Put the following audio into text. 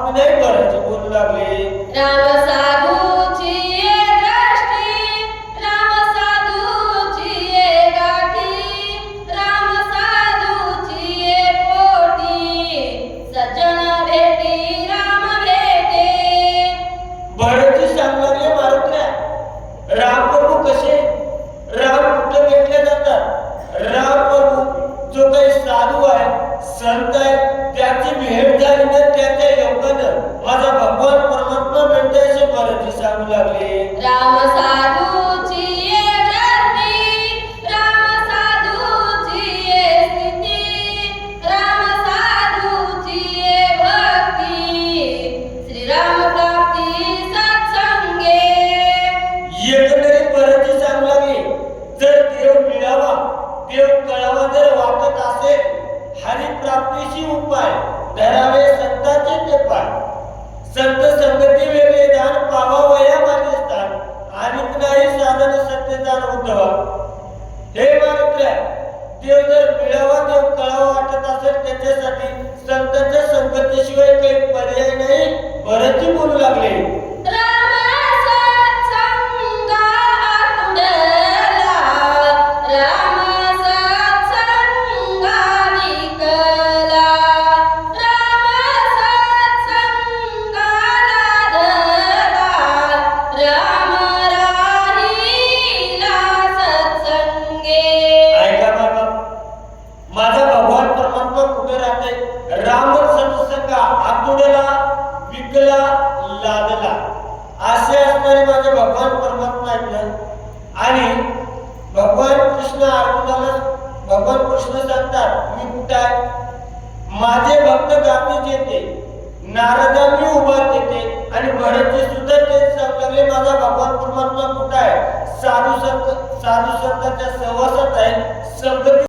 पुन्हा भरत बोलू लागले, राम साधूची ये दृष्टी, राम साधूची ये गाठी, राम साधूची ये पोटी, सज्जन भेटी राम भेटे. भरत सांगू लागले, मारुत्र्या राम प्रभू कसे, राम कुठे भेटले जातात? राम प्रभू जो काही साधू आहे, संत आहे, त्याची भेट झाली तर त्याच्या योगानं माझा भगवान परमात्मा भेटते असे भरत सांगू लागले. राम साधूची ये धरती, राम साधूची ये स्थिती, राम साधूची ये भक्ती, श्रीराम प्राप्ती सत्संगे. एकंदरीत भरत सांगू लागले, जर देव मिळावा, देव कळावा जर वाटत असेल, हरिप्राप्तीची उपाय धरावे संतांचे ते पाय. संत संगती वेगळे दान पावा वया माझे स्थान, आणि नाही साधन सत्य दान उद्धवा. हे मारुत्र्या, देव जर मिळावा, देव कळावा वाटत असेल, त्याच्यासाठी संतांच्या संगतीशिवाय काही पर्याय नाही. भरतजी बोलू लागले, राम सत्संगा आतुरला, राम सत्संगा विकला, राम सत्संगा लाधला, राम राहिला सत्संगे. ऐका बाबा, माझा भगवान परमात्मा कुठे राहते? राम सत्संगा आतुडला, विकला, लादला असे असणारे माझे भगवान परमात्मा आहेत ना. आणि भगवान कृष्ण अर्जुनाला, भगवान कृष्ण सांगतात, मी कुठे आहे? माझे भक्त गातीच येते, नारदांनी उभा येते. आणि भरतजी सुद्धा तेच सांगू लागले, माझा भगवान परमात्मा कुठे आहे? साधू संतांच्या सहवासात आहे, संगती